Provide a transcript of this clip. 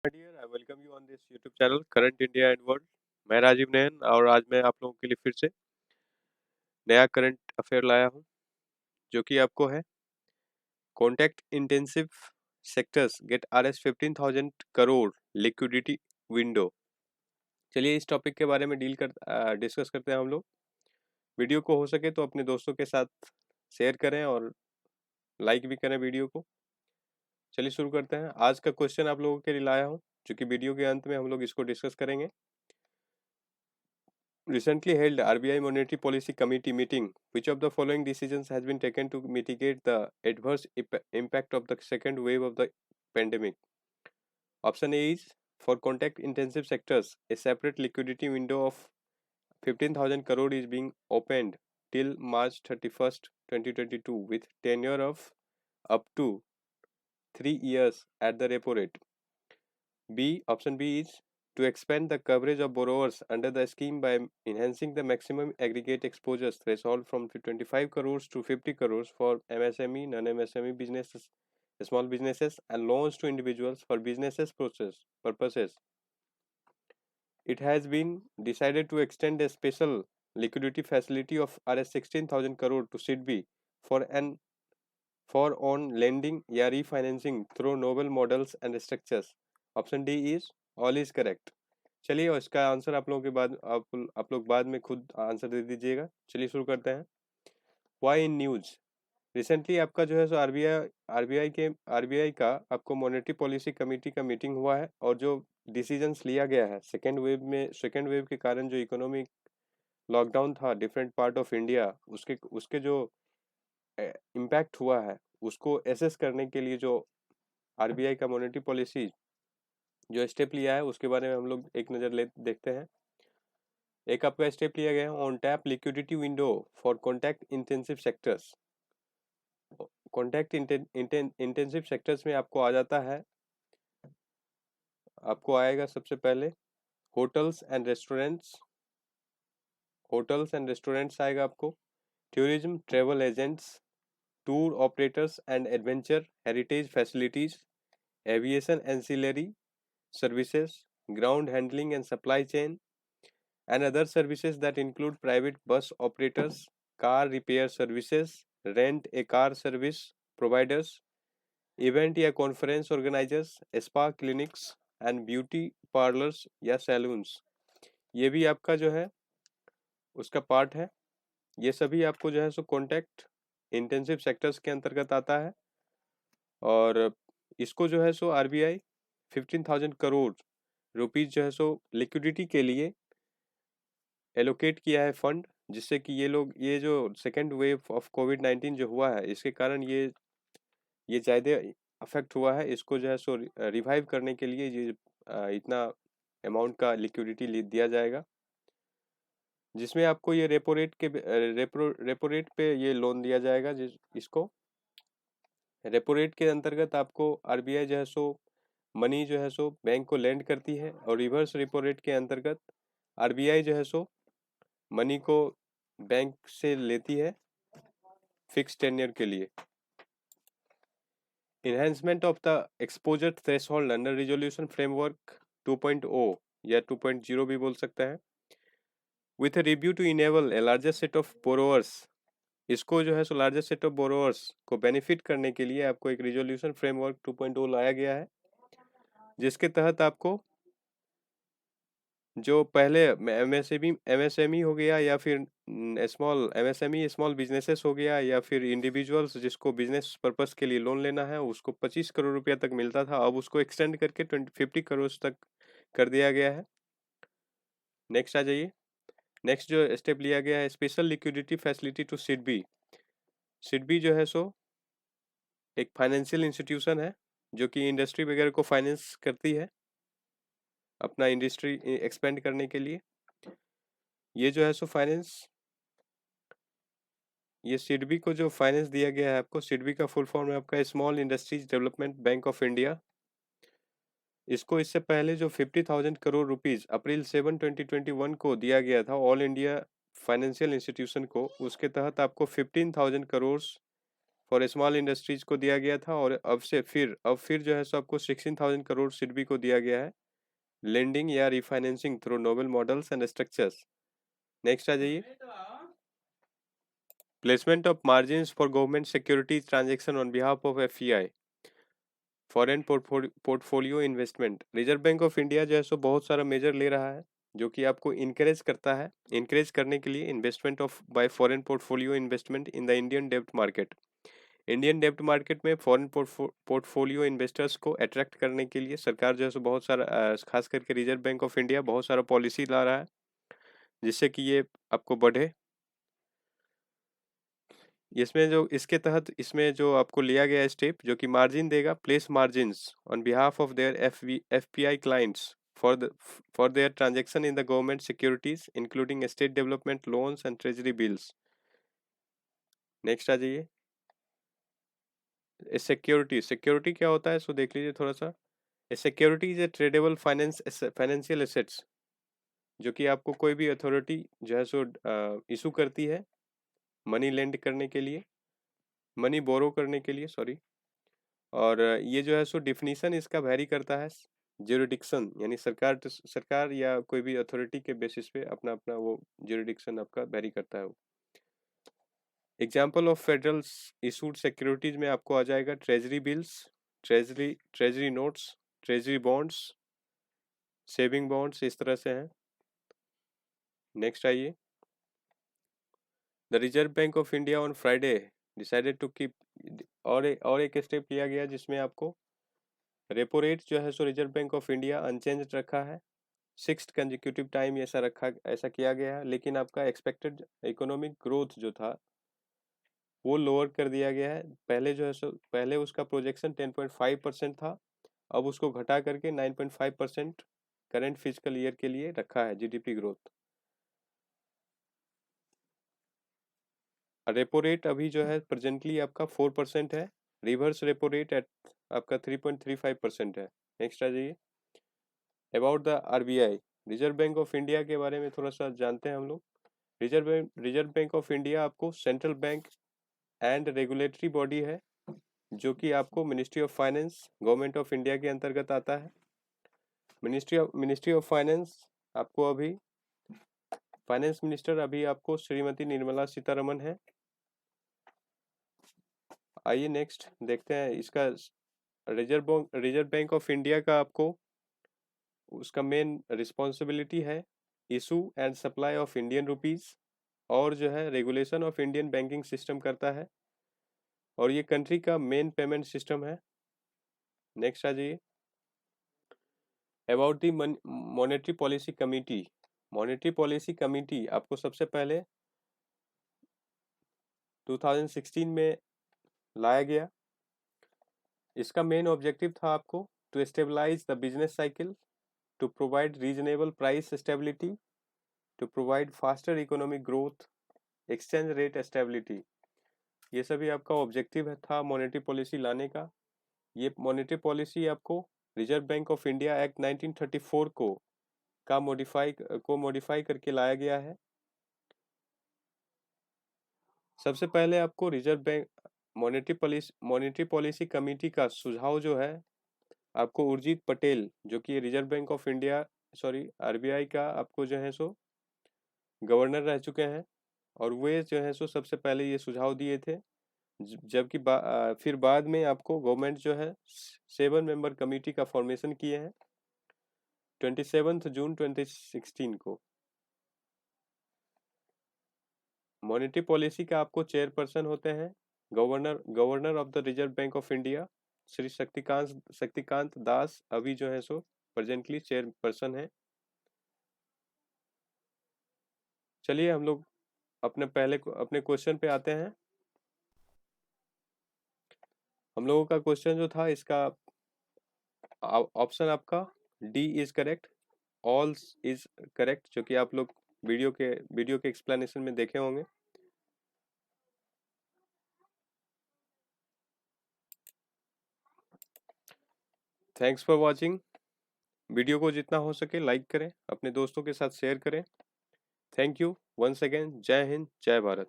Dear I welcome you on this YouTube channel current India and world. मैं राजीव नयन और आज मैं आप लोगों के लिए फिर से नया करंट अफेयर लाया हूं, जो कि आपको है contact intensive sectors get RS 15,000 crore liquidity window. चलिए इस टॉपिक के बारे में डिस्कस करते हैं हम लोग। वीडियो को हो सके तो अपने दोस्तों के साथ शेयर करें और लाइक भी करें वीडियो को। चलिए शुरू करते हैं। आज का क्वेश्चन आप लोगों के लिए लाया हूँ, जो कि वीडियो के अंत में हम लोग इसको डिस्कस करेंगे। Recently held RBI Monetary Policy Committee meeting, which of the following decisions has been taken to mitigate the adverse impact of the second wave of the pandemic? Option A is for contact intensive sectors, a separate liquidity window of 15,000 crore is being opened till March 31st, 2022 with tenure of up to 3 years at the repo rate. Option B is to expand the coverage of borrowers under the scheme by enhancing the maximum aggregate exposure threshold from 25 crores to 50 crores for MSME, non-MSME businesses, small businesses, and loans to individuals for businesses purposes. It has been decided to extend a special liquidity facility of Rs 16,000 crore to SIDBI for on lending या refinancing through novel models and structures. Option D is all is correct. चलिए और इसका answer आप लोगों के बाद आप लोग बाद में खुद आंसर दे दीजिएगा। चलिए शुरू करते हैं। वाई इन न्यूज रिसेंटली आपका जो है सो आरबीआई का आपको मॉनेटरी पॉलिसी कमेटी का मीटिंग हुआ है और जो डिसीजंस लिया गया है सेकेंड वेव के कारण जो इकोनॉमिक लॉकडाउन था डिफरेंट पार्ट ऑफ इंडिया, उसके उसके जो इम्पैक्ट हुआ है उसको एसेस करने के लिए जो आरबीआई का मॉनेटरी पॉलिसी जो स्टेप लिया है उसके बारे में हम लोग एक नज़र देखते हैं। एक आपका स्टेप लिया गया है on tap liquidity window for contact intensive sectors. Contact intensive sectors में आपको आ जाता है, आपको आएगा सबसे पहले होटल्स एंड रेस्टोरेंट्स आएगा आपको, tourism travel agents, tour operators and adventure heritage facilities, aviation ancillary services, ground handling and supply chain, and other services that include private bus operators, car repair services, rent a car service providers, event या conference organizers, spa clinics and beauty parlors या saloons। ये भी आपका जो है उसका part है। ये सभी आपको जो है सो कॉन्टैक्ट इंटेंसिव सेक्टर्स के अंतर्गत आता है और इसको जो है सो आरबीआई 15,000 करोड़ रुपीज जो है सो लिक्विडिटी के लिए एलोकेट किया है फंड, जिससे कि ये जो सेकेंड वेव ऑफ कोविड-19 जो हुआ है इसके कारण ये ज़्यादा अफेक्ट हुआ है। इसको जो है सो रिवाइव करने के लिए ये इतना अमाउंट का लिक्विडिटी दिया जाएगा, जिसमें आपको ये रेपो रेट पे ये लोन दिया जाएगा। इसको रेपो रेट के अंतर्गत आपको आरबीआई जो है सो मनी जो है सो बैंक को लेंड करती है और रिवर्स रेपो रेट के अंतर्गत आरबीआई जो है सो मनी को बैंक से लेती है फिक्स टेन्योर के लिए। Enhancement of the exposure threshold under resolution framework 2.0 या 2.0 भी बोल सकता है, with review to enable a largest set of borrowers. इसको जो है सो लार्जेस्ट सेट ऑफ बोरोअर्स को बेनिफिट करने के लिए आपको एक रिजोल्यूशन फ्रेमवर्क 2.0 लाया गया है, जिसके तहत आपको जो पहले एमएसएमई हो गया या फिर स्मॉल बिजनेसेस हो गया या फिर इंडिविजुअल्स जिसको बिजनेस पर्पस के लिए लोन लेना है उसको 25 करोड़ रुपया तक मिलता था, अब उसको एक्सटेंड करके 50 करोड़ तक कर दिया गया है। नेक्स्ट आ जाइए। नेक्स्ट जो स्टेप लिया गया है special liquidity facility to SIDBI. SIDBI जो है सो एक फाइनेंशियल इंस्टीट्यूशन है जो कि इंडस्ट्री वगैरह को फाइनेंस करती है अपना इंडस्ट्री एक्सपेंड करने के लिए। ये जो है सो फाइनेंस, ये सिडबी को जो फाइनेंस दिया गया है आपको, सिडबी का फुल फॉर्म है आपका small industries development bank of India. इसको इससे पहले जो 50,000 करोड़ रुपीज अप्रैल 7 2021 को दिया गया था ऑल इंडिया फाइनेंशियल इंस्टीट्यूशन को, उसके तहत आपको 15,000 करोड़ फॉर स्मॉल इंडस्ट्रीज को दिया गया था, और अब फिर जो है सो आपको 16,000 करोड़ सिडबी को दिया गया है, लेंडिंग या refinancing through novel models and structures. Next आ जाइए, placement of margins for government securities transaction on behalf of FPI, foreign portfolio investment. Reserve bank of India जो है सो बहुत सारा मेजर ले रहा है, जो कि आपको इनकरेज करता है, इनकरेज करने के लिए investment of bye foreign portfolio investment in the Indian डेब्ट मार्केट। इंडियन डेब्ट मार्केट में फॉरेन पोर्टफोलियो इन्वेस्टर्स को अट्रैक्ट करने के लिए सरकार जो है सो बहुत सारा खास करके रिजर्व बैंक ऑफ इंडिया बहुत सारा पॉलिसी ला रहा है, जिससे कि ये आपको बढ़े। इसके तहत इसमें जो आपको लिया गया स्टेप जो कि मार्जिन देगा, place margins on behalf of their FPI clients for their transaction in the government securities including state development loans and treasury bills. Next आ जाइए, सिक्योरिटी। सिक्योरिटी क्या होता है, सो देख लीजिए थोड़ा सा। Security is a tradable financial assets, जो कि आपको कोई भी अथॉरिटी जो है सो इशू करती है मनी लेंड करने के लिए, मनी बोरो करने के लिए, सॉरी। और ये जो है सो डिफिनीशन इसका वैरी करता है ज्यूरिडिक्शन, यानी सरकार या कोई भी अथॉरिटी के बेसिस पे अपना अपना वो ज्यूरिडिक्शन आपका वैरी करता है वो। Example of federal issued securities में आपको आ जाएगा treasury bills, treasury notes, treasury bonds, saving bonds, इस तरह से हैं। नेक्स्ट आइए, the reserve bank of India on Friday decided to keep, और एक स्टेप लिया गया जिसमें आपको रेपो रेट जो है सो reserve bank of India unchange रखा है, 6th कंजिक्यूटिव टाइम ऐसा किया गया है, लेकिन आपका एक्सपेक्टेड इकोनॉमिक ग्रोथ जो था वो लोअर कर दिया गया है। पहले जो है सो पहले उसका प्रोजेक्शन 10.5% था, अब उसको घटा करके 9.5% करेंट फिजिकल ईयर के लिए रखा है जीडीपी ग्रोथ। रेपो रेट अभी जो है प्रेजेंटली आपका 4% है, रिवर्स रेपो रेट एट आपका 3.35% है। नेक्स्ट आ जाइए, about the RBI, reserve bank of India के बारे में थोड़ा सा जानते हैं हम लोग। रिजर्व बैंक ऑफ इंडिया आपको central bank and regulatory body है, जो कि आपको ministry of finance government of India के अंतर्गत आता है। मिनिस्ट्री ऑफ फाइनेंस आपको अभी फाइनेंस मिनिस्टर अभी आपको श्रीमती निर्मला सीतारमन है। आइए नेक्स्ट देखते हैं इसका रिजर्व बैंक ऑफ इंडिया का आपको उसका मेन रिस्पॉन्सिबिलिटी है issue and supply of Indian rupees, और जो है regulation of Indian banking system करता है, और ये कंट्री का मेन पेमेंट सिस्टम है। नेक्स्ट आ जाइए, about the monetary policy committee. Monetary policy committee आपको सबसे पहले 2016 में लाया गया। इसका मेन ऑब्जेक्टिव था आपको to stabilise the business cycle, to provide reasonable price stability, to provide faster economic growth, exchange rate stability. ये सभी आपका ऑब्जेक्टिव था मॉनेटरी पॉलिसी लाने का। ये मॉनेटरी पॉलिसी आपको reserve bank of India act 1934 को मॉडिफाई करके लाया गया है। सबसे पहले आपको reserve bank monetary policy committee का सुझाव जो है आपको उर्जित पटेल, जो कि reserve bank of India RBI का आपको जो है सो गवर्नर रह चुके हैं, और वे जो है सो सबसे पहले ये सुझाव दिए थे। जबकि फिर बाद में आपको गवर्नमेंट जो है 7 मेंबर कमेटी का फॉर्मेशन किए हैं 27 जून 2016 को। मॉनेटरी पॉलिसी का आपको चेयरपर्सन होते हैं governor of the reserve bank of India Shri Shaktikanta Das, अभी जो है सो प्रेजेंटली चेयरपर्सन है। चलिए हम लोग अपने क्वेश्चन पे आते हैं। हम लोगों का क्वेश्चन जो था इसका ऑप्शन आपका D is correct, all is correct, जो कि आप लोग वीडियो के एक्सप्लेनेशन में देखे होंगे। Thanks for watching. वीडियो को जितना हो सके लाइक करें, अपने दोस्तों के साथ शेयर करें। Thank you once again. जय हिंद, जय भारत।